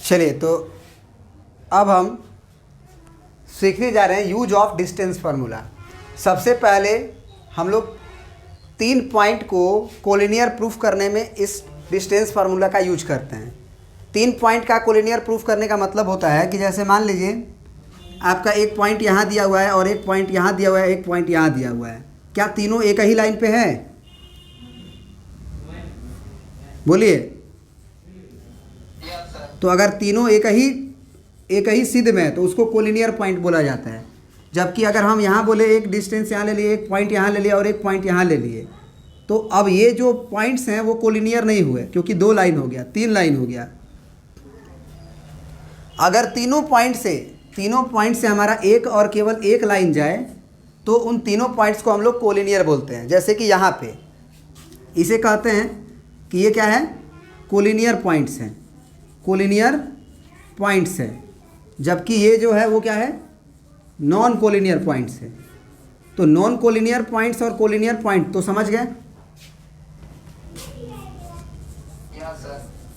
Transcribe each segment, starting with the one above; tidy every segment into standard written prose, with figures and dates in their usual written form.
चलिए, तो अब हम सीखने जा रहे हैं यूज ऑफ डिस्टेंस फार्मूला। सबसे पहले हम लोग 3 पॉइंट को कोलिनियर प्रूफ करने में इस डिस्टेंस फार्मूला का यूज करते हैं। 3 पॉइंट का कोलिनियर प्रूफ करने का मतलब होता है कि जैसे मान लीजिए आपका एक पॉइंट यहाँ दिया हुआ है और एक पॉइंट यहाँ दिया हुआ है, एक पॉइंट यहाँ दिया हुआ है। क्या तीनों एक ही लाइन पे हैं? बोलिए। तो अगर तीनों एक ही सिद्ध में है तो उसको कोलिनियर पॉइंट बोला जाता है। जबकि अगर हम यहाँ बोले एक डिस्टेंस यहाँ ले लिए, एक पॉइंट यहाँ ले लिया और एक पॉइंट यहाँ ले लिए, तो अब ये जो पॉइंट्स हैं वो कोलिनियर नहीं हुए, क्योंकि 2 लाइन हो गया, 3 लाइन हो गया। अगर तीनों पॉइंट से हमारा एक और केवल एक लाइन जाए तो उन तीनों पॉइंट्स को हम लोग कोलिनियर बोलते हैं। जैसे कि यहाँ पे इसे कहते हैं कि ये क्या है, कोलिनियर पॉइंट्स हैं, कोलिनियर पॉइंट्स है। जबकि ये जो है वो क्या है, नॉन कोलिनियर पॉइंट्स है। तो नॉन कोलिनियर पॉइंट्स और कोलिनियर पॉइंट तो समझ गए।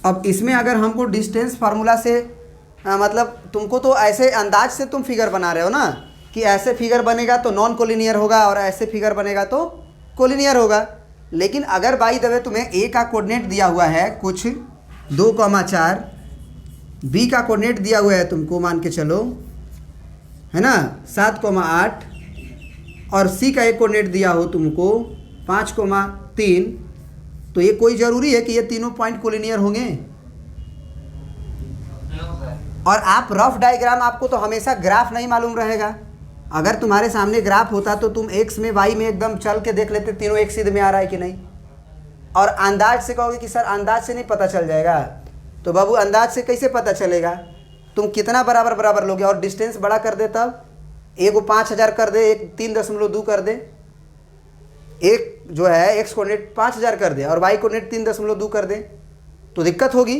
अब इसमें अगर हमको डिस्टेंस फार्मूला से मतलब तुमको तो ऐसे अंदाज से तुम फिगर बना रहे हो ना कि ऐसे फिगर बनेगा तो नॉन कोलिनियर होगा और ऐसे फिगर बनेगा तो कोलिनियर होगा। लेकिन अगर बाई द वे तुम्हें ए का कोऑर्डिनेट दिया हुआ है कुछ 2,4, बी का कोऑर्डिनेट दिया हुआ है तुमको मान के चलो, है ना, 7,8, और सी का एक कोऑर्डिनेट दिया हो तुमको 5,3, तो ये कोई ज़रूरी है कि ये तीनों पॉइंट कोलिनियर होंगे? और आप रफ डायग्राम, आपको तो हमेशा ग्राफ नहीं मालूम रहेगा। अगर तुम्हारे सामने ग्राफ होता तो तुम एक्स में वाई में एकदम चल के देख लेते तीनों एक सिद्ध में आ रहा है कि नहीं। और अंदाज से कहोगे कि सर अंदाज से नहीं पता चल जाएगा, तो बाबू अंदाज से कैसे पता चलेगा? तुम कितना बराबर लोगे और डिस्टेंस बड़ा कर दे, तब एक को 5,000 कर दे, एक 3.2 कर दे, एक जो है एक्स कोऑर्डिनेट 5,000 कर दे और वाई कोऑर्डिनेट 3.2 कर दे, तो दिक्कत होगी।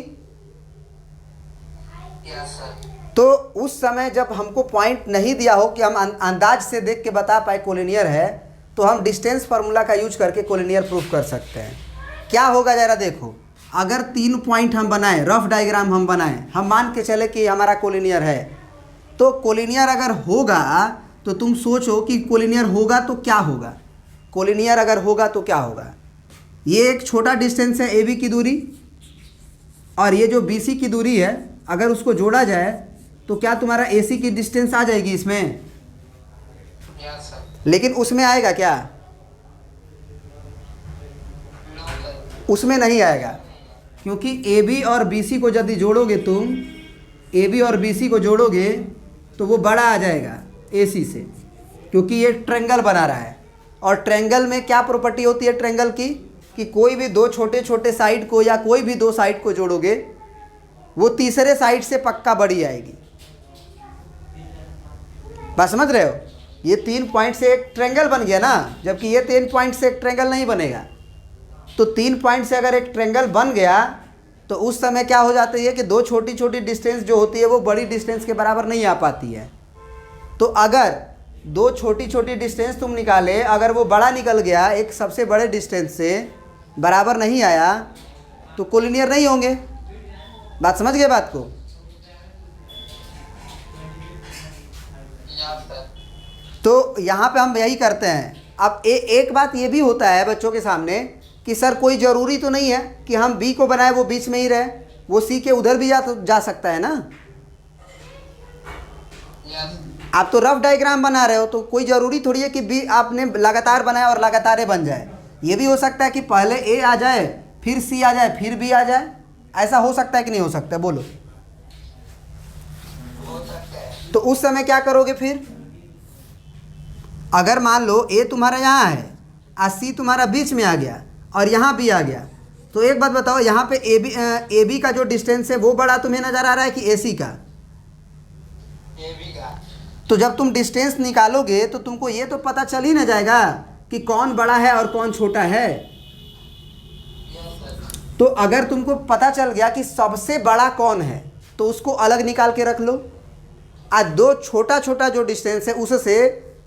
तो उस समय जब हमको पॉइंट नहीं दिया हो कि हम अंदाज से देख के बता पाए कोलिनियर है, तो हम डिस्टेंस फार्मूला का यूज करके कोलिनियर प्रूफ कर सकते हैं। क्या होगा जरा देखो, अगर 3 पॉइंट हम बनाएं, रफ डायग्राम हम बनाएं, हम मान के चले कि हमारा कोलिनियर है, तो कोलिनियर अगर होगा तो तुम सोचो कि कोलिनियर होगा तो क्या होगा। कोलिनियर अगर होगा तो क्या होगा, ये एक छोटा डिस्टेंस है AB की दूरी, और ये जो BC की दूरी है अगर उसको जोड़ा जाए तो क्या तुम्हारा AC की डिस्टेंस आ जाएगी इसमें? लेकिन उसमें आएगा क्या? उसमें नहीं आएगा, क्योंकि AB और BC को यदि जोड़ोगे तुम, AB और BC को जोड़ोगे तो वो बड़ा आ जाएगा AC से, क्योंकि ये ट्रायंगल बना रहा है। और ट्रायंगल में क्या प्रॉपर्टी होती है ट्रायंगल की, कि कोई भी 2 छोटे साइड को या कोई भी 2 साइड को जोड़ोगे वो तीसरे साइड से पक्का बड़ी आएगी। बात समझ रहे हो? ये 3 पॉइंट से एक ट्रायंगल बन गया ना, जबकि ये 3 पॉइंट से एक ट्रायंगल नहीं बनेगा। तो 3 पॉइंट से अगर एक ट्रायंगल बन गया तो उस समय क्या हो जाती है कि 2 छोटी डिस्टेंस जो होती है वो बड़ी डिस्टेंस के बराबर नहीं आ पाती है। तो अगर 2 छोटी डिस्टेंस तुम निकाले, अगर वो बड़ा निकल गया, एक सबसे बड़े डिस्टेंस से बराबर नहीं आया, तो कोलिनियर नहीं होंगे। बात समझ गए बात को? तो यहाँ पे हम यही करते हैं। अब एक बात ये भी होता है बच्चों के सामने कि सर कोई ज़रूरी तो नहीं है कि हम B को बनाए वो बीच में ही रहे, वो C के उधर भी जा सकता है ना। आप तो रफ डायग्राम बना रहे हो, तो कोई ज़रूरी थोड़ी है कि B आपने लगातार बनाया और लगातार A बन जाए। ये भी हो सकता है कि पहले A आ जाए, फिर C आ जाए, फिर B आ जाए। ऐसा हो सकता है कि नहीं हो सकता? बोलो। तो उस समय क्या करोगे फिर? अगर मान लो A तुम्हारा यहाँ है और C तुम्हारा बीच में आ गया और यहाँ भी आ गया, तो एक बात बताओ, यहाँ पे AB का जो डिस्टेंस है वो बड़ा तुम्हें नज़र आ रहा है कि AC का? AB का। तो जब तुम डिस्टेंस निकालोगे तो तुमको ये तो पता चल ही ना जाएगा कि कौन बड़ा है और कौन छोटा है। तो अगर तुमको पता चल गया कि सबसे बड़ा कौन है तो उसको अलग निकाल के रख लो। आज 2 छोटा जो डिस्टेंस है उससे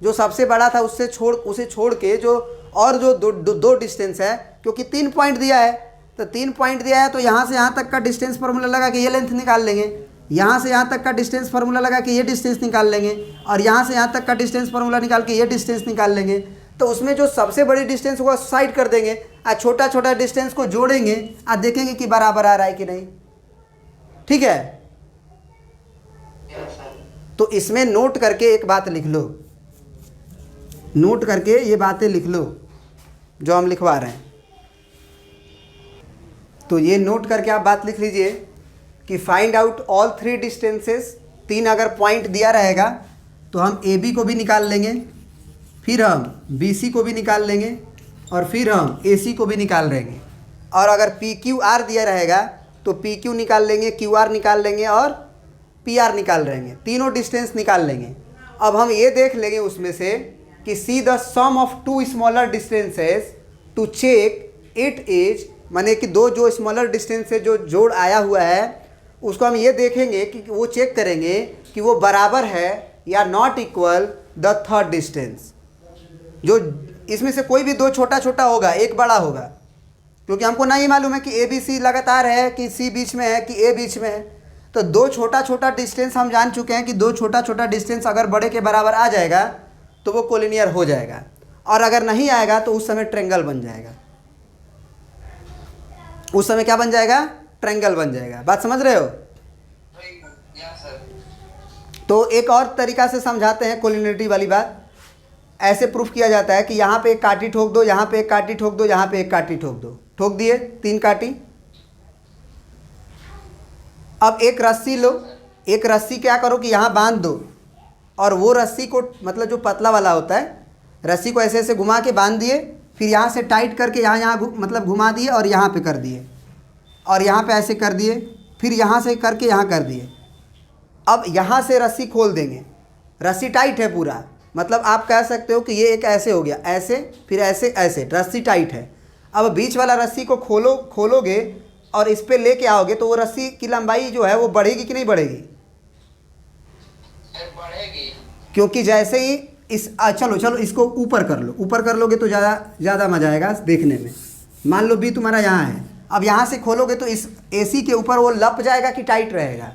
जो सबसे बड़ा था उसे छोड़ के जो और जो दो डिस्टेंस है, क्योंकि 3 पॉइंट दिया है, तो 3 पॉइंट दिया है तो यहाँ से यहाँ तक का डिस्टेंस फॉर्मूला लगा के ये लेंथ निकाल लेंगे। यहाँ से यहाँ तक का डिस्टेंस फार्मूला लगा के ये डिस्टेंस निकाल लेंगे, और यहाँ से यहाँ तक का डिस्टेंस फार्मूला निकाल के ये डिस्टेंस निकाल लेंगे। तो उसमें जो सबसे बड़ी डिस्टेंस होगा साइड कर देंगे, और छोटा छोटा डिस्टेंस को जोड़ेंगे और देखेंगे कि बराबर आ रहा है कि नहीं। ठीक है, तो इसमें नोट करके एक बात लिख लो, नोट करके ये बातें लिख लो जो हम लिखवा रहे हैं। तो ये नोट करके आप बात लिख लीजिए कि फाइंड आउट ऑल 3 डिस्टेंसेस। 3 अगर पॉइंट दिया रहेगा तो हम ए बी को भी निकाल लेंगे, फिर हम बी सी को भी निकाल लेंगे, और फिर हम ए सी को भी निकाल लेंगे। और अगर पी क्यू आर दिया रहेगा तो पी क्यू निकाल लेंगे, क्यू आर निकाल लेंगे और पी आर निकाल लेंगे, तीनों डिस्टेंस निकाल लेंगे। अब हम ये देख लेंगे उसमें से कि see the sum of 2 smaller distances to check it is, माने कि 2 जो स्मॉलर डिस्टेंस से जो जोड़ आया हुआ है उसको हम ये देखेंगे कि वो चेक करेंगे कि वो बराबर है या not equal the third distance. जो इसमें से कोई भी 2 छोटा छोटा होगा, एक बड़ा होगा, क्योंकि हमको नहीं मालूम है कि ए बी सी लगातार है कि सी बीच में है कि ए बीच में है। तो 2 छोटा छोटा डिस्टेंस हम जान चुके हैं कि 2 छोटा छोटा डिस्टेंस अगर बड़े के बराबर आ जाएगा तो वो कोलिनियर हो जाएगा, और अगर नहीं आएगा तो उस समय ट्रायंगल बन जाएगा। उस समय क्या बन जाएगा? ट्रायंगल बन जाएगा। बात समझ रहे हो? तो एक और तरीका से समझाते हैं कोलिनियरिटी वाली बात। ऐसे प्रूफ किया जाता है कि यहाँ पे एक काटी ठोक दो, यहाँ पे एक काटी ठोक दो, यहाँ पे एक काटी ठोक दो, ठोक दिए 3 काटी। अब एक रस्सी लो, एक रस्सी क्या करो कि यहाँ बांध दो, और वो रस्सी को मतलब जो पतला वाला होता है रस्सी को ऐसे ऐसे घुमा के बांध दिए, फिर यहाँ से टाइट करके यहाँ मतलब घुमा दिए और यहाँ पे कर दिए, और यहाँ पे ऐसे कर दिए, फिर यहाँ से करके यहाँ कर दिए। अब यहाँ से रस्सी खोल देंगे, रस्सी टाइट है पूरा, मतलब आप कह सकते हो कि ये एक ऐसे हो गया, ऐसे फिर ऐसे ऐसे, रस्सी टाइट है। अब बीच वाला रस्सी को खोलोगे और इस पे लेके आओगे तो वो रस्सी की लंबाई जो है वो बढ़ेगी कि नहीं बढ़ेगी? बढ़ेगी, क्योंकि जैसे ही इस चलो इसको ऊपर कर लो, ऊपर कर लोगे तो ज़्यादा मजा आएगा देखने में। मान लो बी तुम्हारा यहाँ है, अब यहाँ से खोलोगे तो इस एसी के ऊपर वो लप जाएगा कि टाइट रहेगा?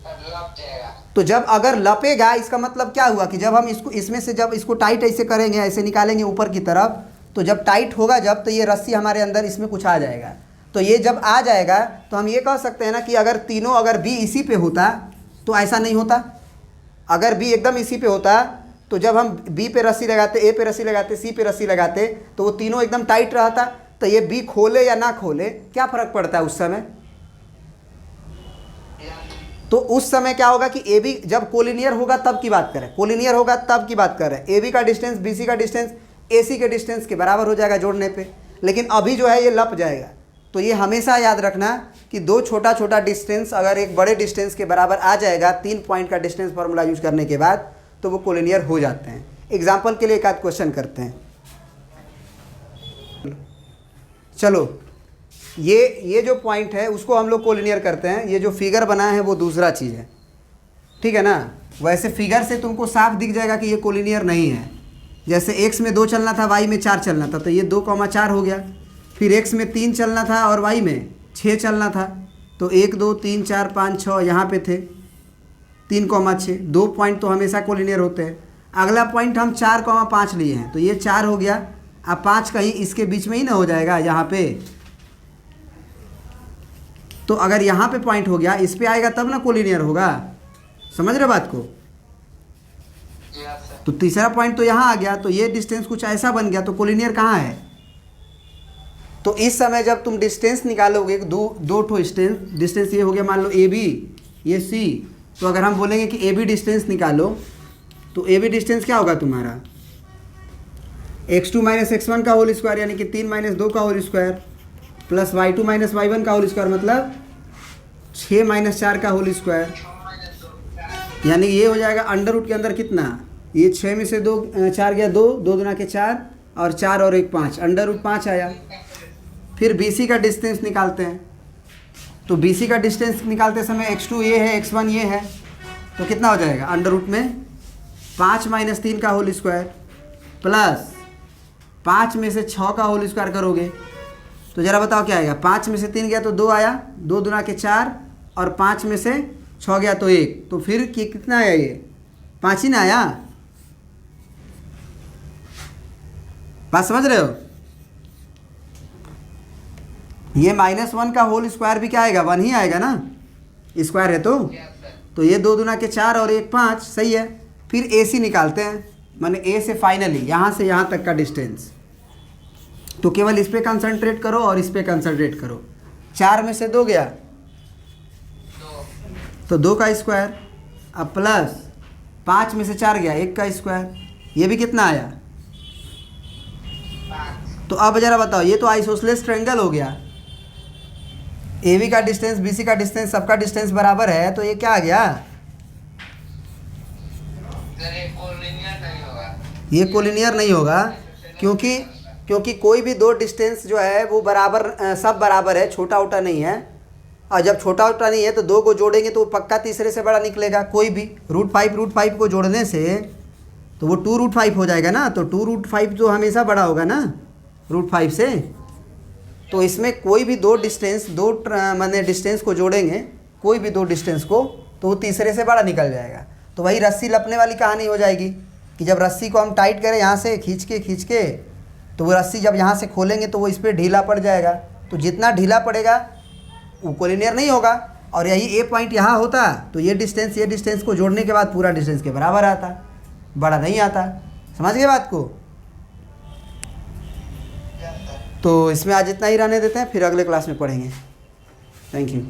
लप जाएगा। तो जब अगर लपेगा इसका मतलब क्या हुआ कि जब हम इसको इसमें से जब इसको टाइट ऐसे करेंगे, ऐसे निकालेंगे ऊपर की तरफ, तो जब टाइट होगा जब, तो ये रस्सी हमारे अंदर इसमें कुछ आ जाएगा। तो ये जब आ जाएगा तो हम ये कह सकते हैं ना कि अगर तीनों, अगर बी इसी पे होता तो ऐसा नहीं होता। अगर बी एकदम इसी पे होता तो जब हम बी पे रस्सी लगाते, ए पे रस्सी लगाते, सी पे रस्सी लगाते तो वो तीनों एकदम टाइट रहता। तो ये बी खोले या ना खोले क्या फ़र्क पड़ता है उस समय? तो उस समय क्या होगा कि ए बी जब कोलिनियर होगा तब की बात करें, कोलिनियर होगा तब की बात कर रहे हैं। ए बी का डिस्टेंस बी सी का डिस्टेंस ए सी के डिस्टेंस के बराबर हो जाएगा जोड़ने पे, लेकिन अभी जो है ये लप जाएगा। तो ये हमेशा याद रखना कि 2 छोटा छोटा डिस्टेंस अगर एक बड़े डिस्टेंस के बराबर आ जाएगा 3 पॉइंट का डिस्टेंस फार्मूला यूज करने के बाद, तो वो कोलिनियर हो जाते हैं। एग्जाम्पल के लिए एक आध क्वेश्चन करते हैं। चलो ये जो पॉइंट है उसको हम लोग कोलिनियर करते हैं। ये जो फिगर बना है वो दूसरा चीज़ है, ठीक है ना? वैसे फिगर से तुमको साफ दिख जाएगा कि ये कोलिनियर नहीं है। जैसे x में 2 चलना था, y में 4 चलना था, तो ये 2,4 हो गया। फिर x में 3 चलना था और y में 6 चलना था, तो 1 2 3 4 5 6 यहाँ पे थे 3,6। 2 पॉइंट तो हमेशा कोलिनियर होते हैं। अगला पॉइंट हम 4,5 लिए हैं, तो ये 4 हो गया। अब 5 कहीं इसके बीच में ही ना हो जाएगा यहाँ पे, तो अगर यहाँ पे पॉइंट हो गया इस पे आएगा तब ना कोलिनियर होगा। समझ रहे बात को? तो तीसरा पॉइंट तो यहाँ आ गया, तो ये डिस्टेंस कुछ ऐसा बन गया, तो कोलिनियर कहाँ है? तो इस समय जब तुम डिस्टेंस निकालोगे, दो ठो डिस्टेंस ये हो गया, मान लो ए बी, ये सी, तो अगर हम बोलेंगे कि ए बी डिस्टेंस निकालो, तो ए बी डिस्टेंस क्या होगा तुम्हारा? x2 माइनस x1 का होल स्क्वायर, यानी कि 3 माइनस 2 का whole square, plus y2 minus y1 का होल स्क्वायर, मतलब 6 माइनस 4 का होल स्क्वायर, यानी ये हो जाएगा अंडर रूट के अंदर कितना? ये 6 में से 2 4 गया 2, 2 दूना के 4, और 4 और 1 5, अंडर रूट 5 आया। फिर BC का डिस्टेंस निकालते हैं, तो BC का डिस्टेंस निकालते समय x2 ये है, x1 ये है, तो कितना हो जाएगा? अंडर रूट में 5 माइनस 3 का होल स्क्वायर, प्लस 5 में से 6 का होल स्क्वायर करोगे तो ज़रा बताओ क्या आएगा। 5 में से 3 गया तो 2 आया, 2 दूना के 4, और 5 में से 6 गया तो 1, तो फिर कितना आया ये 5 ही ना आया। बात समझ रहे हो। ये -1 का होल स्क्वायर भी क्या आएगा, 1 ही आएगा ना, स्क्वायर है तो ये 2 दूना के 4 और 1 5, सही है। फिर AC निकालते हैं, माने A से फाइनली यहाँ से यहाँ तक का डिस्टेंस। तो केवल इस पे कंसंट्रेट करो और इस पे कंसंट्रेट करो। 4 में से 2 गया तो 2 का स्क्वायर, अब प्लस 5 में से 4 गया 1 का स्क्वायर, ये भी कितना आया। तो अब जरा बताओ, ये तो आइसोसेलेस ट्रायंगल हो गया, AB का डिस्टेंस BC का डिस्टेंस सबका डिस्टेंस बराबर है, तो ये क्या आ गया, ये कोलिनियर नहीं होगा। क्योंकि कोई भी दो डिस्टेंस जो है वो बराबर, सब बराबर है, छोटा उटा नहीं है। और जब छोटा उटा नहीं है तो 2 को जोड़ेंगे तो वो पक्का तीसरे से बड़ा निकलेगा कोई भी। √5 को जोड़ने से तो वो 2√5 हो जाएगा ना, तो 2√5 तो हमेशा बड़ा होगा ना √5 से। तो इसमें कोई भी दो डिस्टेंस, माने डिस्टेंस को जोड़ेंगे, कोई भी दो डिस्टेंस को, तो वो तीसरे से बड़ा निकल जाएगा। तो वही रस्सी लपने वाली कहानी हो जाएगी कि जब रस्सी को हम टाइट करें यहाँ से खींच के, तो वो रस्सी जब यहाँ से खोलेंगे तो वो इस पर ढीला पड़ जाएगा। तो जितना ढीला पड़ेगा वो कोलिनियर नहीं होगा। और यही A पॉइंट यहाँ होता तो ये डिस्टेंस को जोड़ने के बाद पूरा डिस्टेंस के बराबर आता, बड़ा नहीं आता। समझ गए बात को। तो इसमें आज इतना ही रहने देते हैं, फिर अगले क्लास में पढ़ेंगे। Thank you.